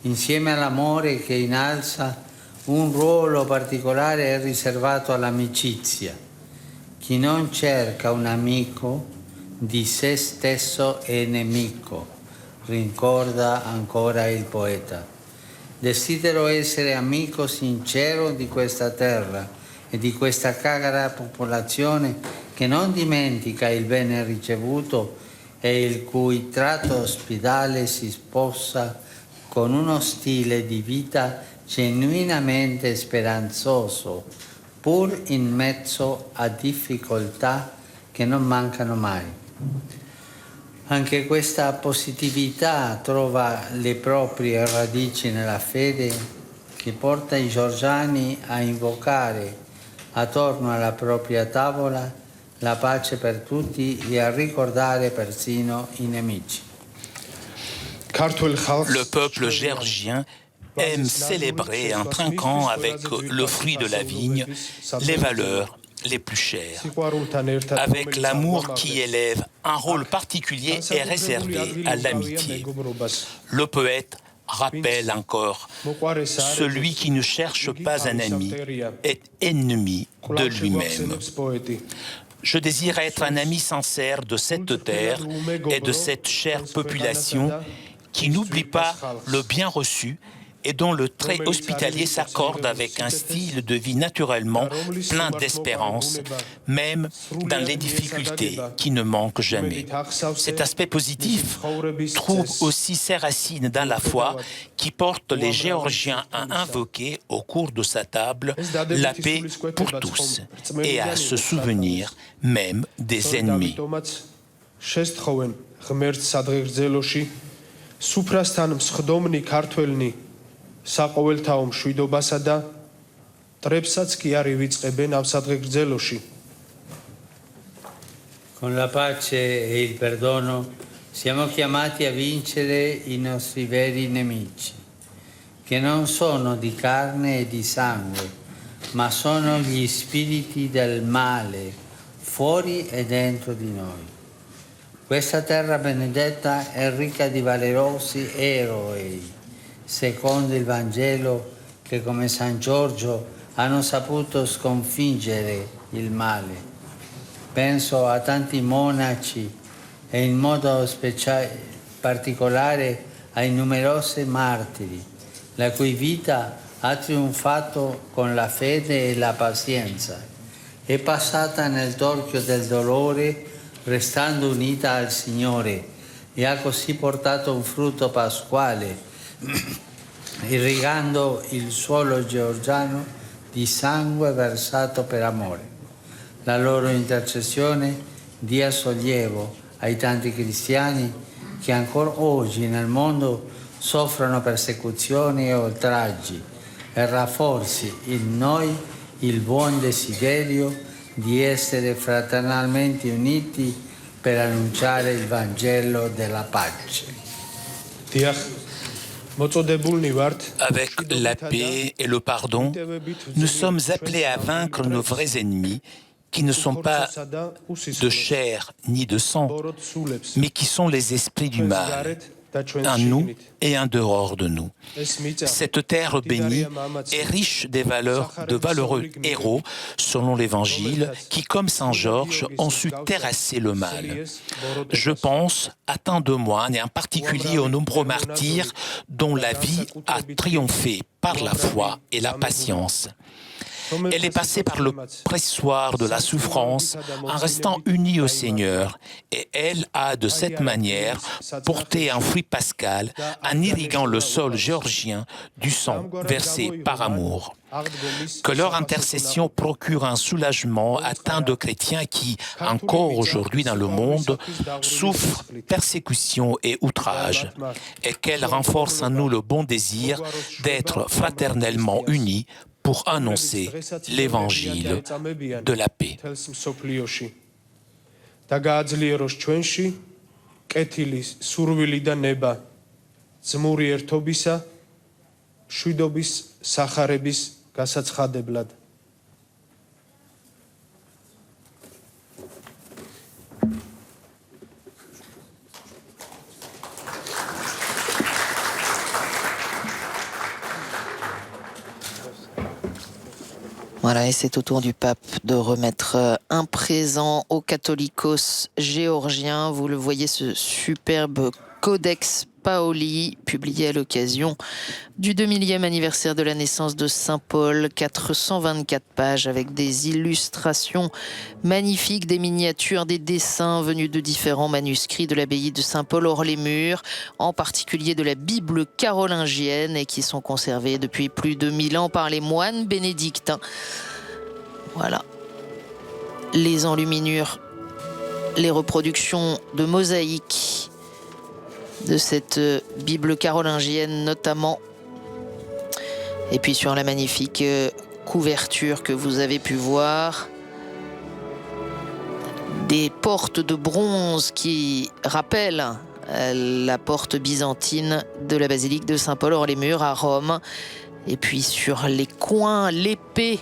Insieme all'amore che innalza, un ruolo particolare è riservato all'amicizia. Chi non cerca un amico di se stesso è nemico, ricorda ancora il poeta. Desidero essere amico sincero di questa terra e di questa cara popolazione che non dimentica il bene ricevuto e il cui tratto ospitale si sposa con uno stile di vita genuinamente speranzoso, pur in mezzo a difficoltà che non mancano mai. Anche questa positività trova le proprie radici nella fede che porta i georgiani a invocare attorno alla propria tavola la pace per tutti e a ricordare persino i nemici. Le peuple géorgien aime célébrer en trinquant avec le fruit de la vigne les valeurs les plus chères. Avec l'amour qui élève, un rôle particulier est réservé à l'amitié. Le poète rappelle encore, celui qui ne cherche pas un ami est ennemi de lui-même. Je désire être un ami sincère de cette terre et de cette chère population qui n'oublie pas le bien reçu et dont le trait hospitalier s'accorde avec un style de vie naturellement plein d'espérance, même dans les difficultés qui ne manquent jamais. Cet aspect positif trouve aussi ses racines dans la foi qui porte les Géorgiens à invoquer au cours de sa table la paix pour tous et à se souvenir même des ennemis. საყოველთაო მშვიდობასა და ტრებსაც კი არ ივიწყებენ ამ სადღეგრძელოში. Con la pace e il perdono siamo chiamati a vincere i nostri veri nemici, che non sono di carne e di sangue, ma sono gli spiriti del male, fuori e dentro di noi. Questa terra benedetta è ricca di valerosi eroi, secondo il Vangelo, che come San Giorgio hanno saputo sconfiggere il male. Penso a tanti monaci e in modo particolare ai numerosi martiri, la cui vita ha trionfato con la fede e la pazienza. È passata nel torchio del dolore, restando unita al Signore, e ha così portato un frutto pasquale, irrigando il suolo georgiano di sangue versato per amore. La loro intercessione dia sollievo ai tanti cristiani che ancora oggi nel mondo soffrono persecuzioni e oltraggi e rafforzi in noi il buon desiderio di essere fraternalmente uniti per annunciare il Vangelo della pace. Avec la paix et le pardon, nous sommes appelés à vaincre nos vrais ennemis qui ne sont pas de chair ni de sang, mais qui sont les esprits du mal, en nous et en dehors de nous. Cette terre bénie est riche de valeureux héros, selon l'Évangile, qui, comme Saint Georges, ont su terrasser le mal. Je pense à tant de moines, et en particulier aux nombreux martyrs dont la vie a triomphé par la foi et la patience. Elle est passée par le pressoir de la souffrance en restant unie au Seigneur, et elle a de cette manière porté un fruit pascal en irriguant le sol géorgien du sang versé par amour. Que leur intercession procure un soulagement à tant de chrétiens qui, encore aujourd'hui dans le monde, souffrent persécutions et outrages, et qu'elle renforce en nous le bon désir d'être fraternellement unis pour annoncer l'évangile de la paix. დაგააძლიეროს ჩვენში კეთილი სურვილი და ნება ძმური ერთობისა მშვიდობის სახარების გასაცხადებლად. Voilà, et c'est au tour du pape de remettre un présent aux catholicos géorgiens. Vous le voyez, ce superbe Codex Paoli, publié à l'occasion du 2000e anniversaire de la naissance de Saint Paul, 424 pages avec des illustrations magnifiques, des miniatures, des dessins venus de différents manuscrits de l'abbaye de Saint-Paul hors les murs, en particulier de la Bible carolingienne, et qui sont conservés depuis plus de 1000 ans par les moines bénédictins. Voilà, les enluminures, les reproductions de mosaïques de cette Bible carolingienne notamment, et puis sur la magnifique couverture que vous avez pu voir, des portes de bronze qui rappellent la porte byzantine de la basilique de Saint-Paul hors les murs à Rome, et puis sur les coins l'épée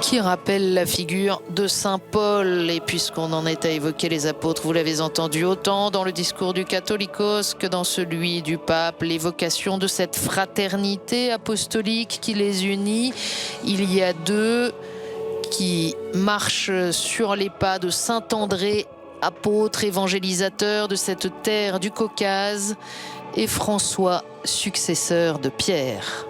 qui rappelle la figure de Saint Paul. Et puisqu'on en est à évoquer les apôtres, vous l'avez entendu autant dans le discours du Catholicos que dans celui du pape, l'évocation de cette fraternité apostolique qui les unit. Il y a d'eux qui marchent sur les pas de Saint André apôtre évangélisateur de cette terre du Caucase, et François, successeur de Pierre.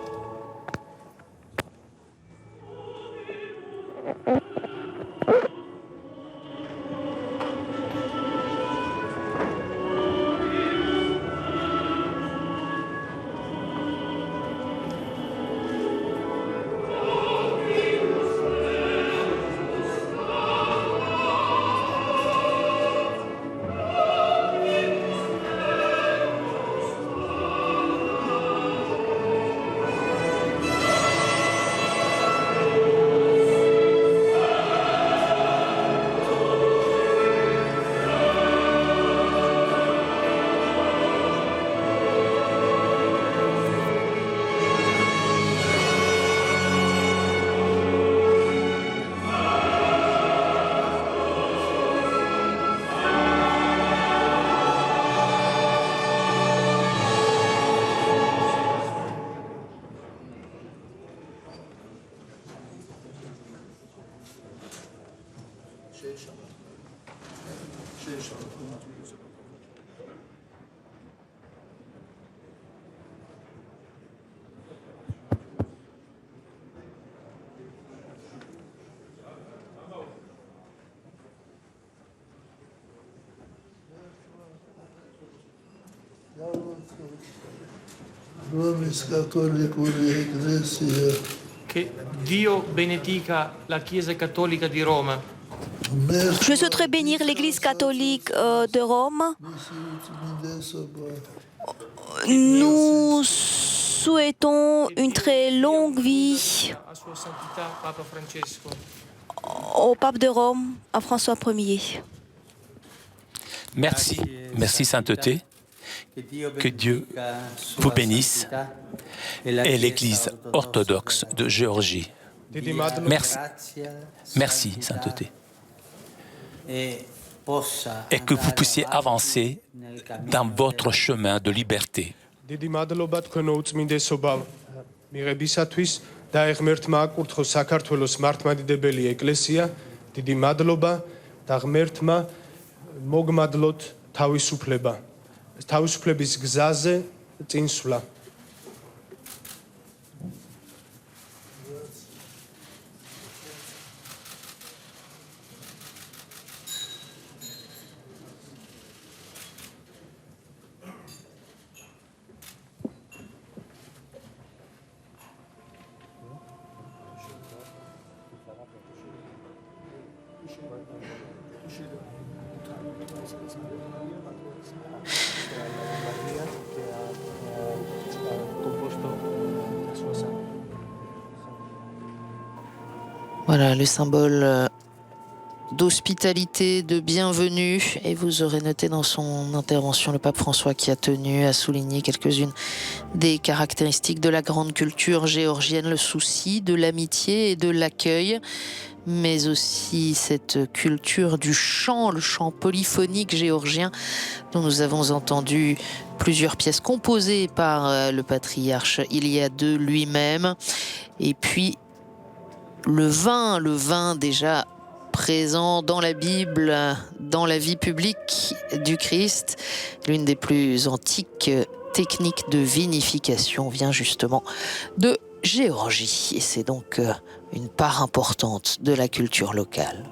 Che Dio benedica la Chiesa Cattolica di Roma. Je souhaiterais bénir l'Église catholique de Rome. Nous souhaitons une très longue vie A Sua Santità Papa Francesco. au pape de Rome, à François Ier. Merci, merci Sainteté. Que Dieu vous bénisse et l'Église orthodoxe de Géorgie. Merci, merci Sainteté. Et que vous puissiez avancer dans votre chemin de liberté. დიდი მადლობა თქვენო უწმინდესობა მიღებისათვის და ღმერთმა აკურთხოს საქართველოს მართლმადიდებელი ეკლესია. დიდი მადლობა და ღმერთმა მოგმადლოთ თავისუფლება. თავისუფლების გზაზე წინსვლა. Voilà le symbole d'hospitalité, de bienvenue. Et vous aurez noté dans son intervention le pape François qui a tenu à souligner quelques-unes des caractéristiques de la grande culture géorgienne, le souci de l'amitié et de l'accueil, mais aussi cette culture du chant, le chant polyphonique géorgien dont nous avons entendu plusieurs pièces composées par le patriarche Iliade lui-même. Et puis le vin déjà présent dans la Bible, dans la vie publique du Christ, l'une des plus antiques techniques de vinification vient justement de Géorgie. Et c'est donc une part importante de la culture locale.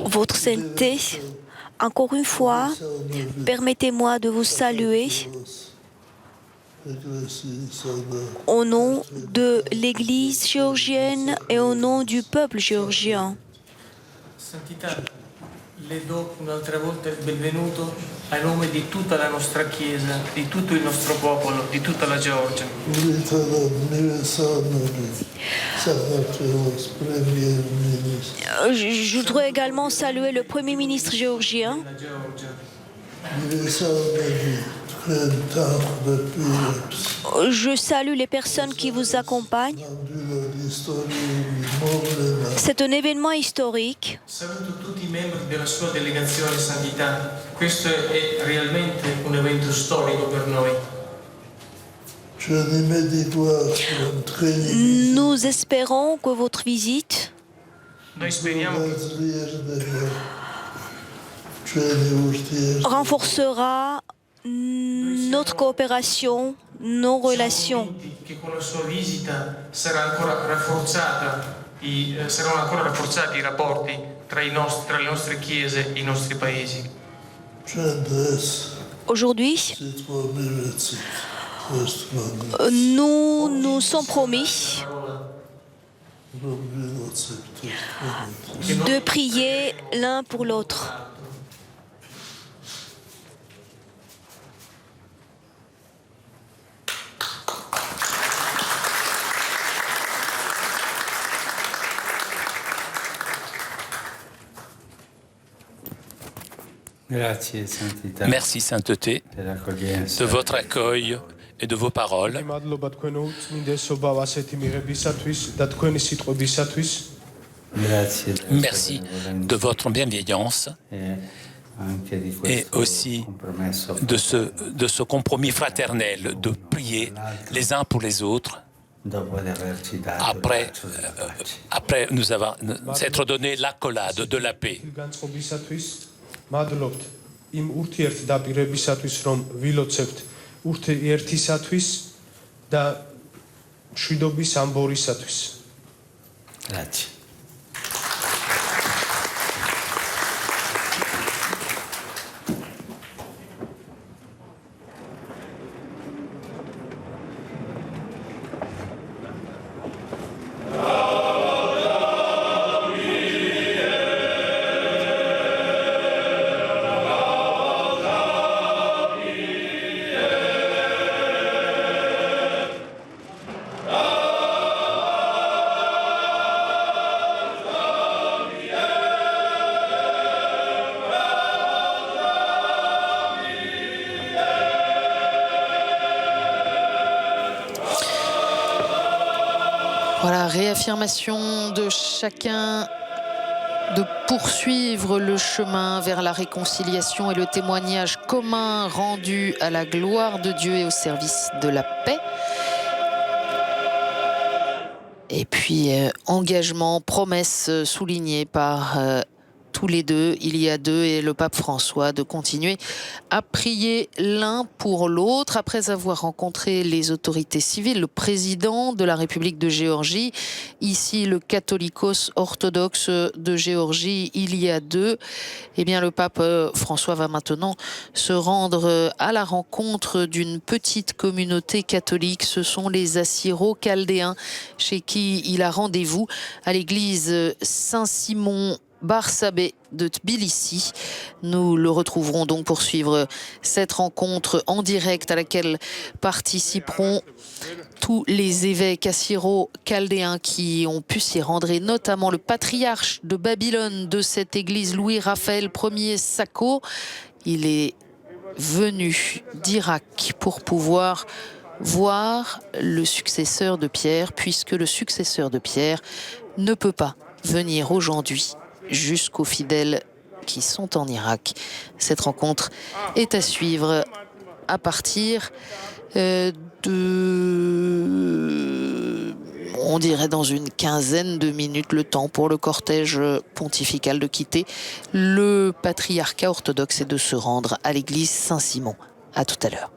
Votre Sainteté, encore une fois, permettez-moi de vous saluer au nom de l'Église géorgienne et au nom du peuple géorgien. Santità, le do un'altra volta il benvenuto a nome di tutta la nostra Chiesa, di tutto il nostro popolo, di tutta la Georgia. Je voudrais également saluer le Premier ministre géorgien. La Georgia. Je salue les personnes qui vous accompagnent. C'est un événement historique. Saluto tutti i membri della sua delegazione Santità. Questo è realmente un evento storico per noi. Nous espérons que votre visite Noi speriamo renforcera notre coopération, nos relations. che con la sua visita sarà ancora rafforzata saranno ancora rafforzati i rapporti tra le nostre chiese e i nostri paesi. Aujourd'hui, nous nous sommes promis de prier l'un pour l'autre. Merci, Sainteté, de votre accueil et de vos paroles. მადლობა თქვენო უწმინდესობავ ასეთი მიღებისათვის და თქვენი სიტყვებისათვის. Merci de votre bienveillance et aussi de ce compromis fraternel de prier les uns pour les autres après nous avoir s'être donné l'accolade de la paix. მადლობთ იმ ურთიერთ დაპირებისათვის, რომ ვილოცებთ ურთიერთისათვის და მშვიდობის ამბორისათვის. Grazie. Voilà, réaffirmation de chacun de poursuivre le chemin vers la réconciliation et le témoignage commun rendu à la gloire de Dieu et au service de la paix. Et puis, engagement, promesse soulignée par tous les deux, il y a deux, et le pape François, de continuer à prier l'un pour l'autre. Après avoir rencontré les autorités civiles, le président de la République de Géorgie, ici le catholicos orthodoxe de Géorgie, il y a deux, eh bien le pape François va maintenant se rendre à la rencontre d'une petite communauté catholique. Ce sont les Assyro-Chaldéens, chez qui il a rendez-vous à l'église Saint-Simon Barsabé de Tbilissi. Nous le retrouverons donc pour suivre cette rencontre en direct à laquelle participeront tous les évêques assyro-chaldéens qui ont pu s'y rendre, et notamment le patriarche de Babylone de cette église, Louis-Raphaël Ier Sako. Il est venu d'Irak pour pouvoir voir le successeur de Pierre, puisque le successeur de Pierre ne peut pas venir aujourd'hui jusqu'aux fidèles qui sont en Irak. Cette rencontre est à suivre à partir on dirait dans une quinzaine de minutes, le temps pour le cortège pontifical de quitter le patriarcat orthodoxe et de se rendre à l'église Saint-Simon. À tout à l'heure.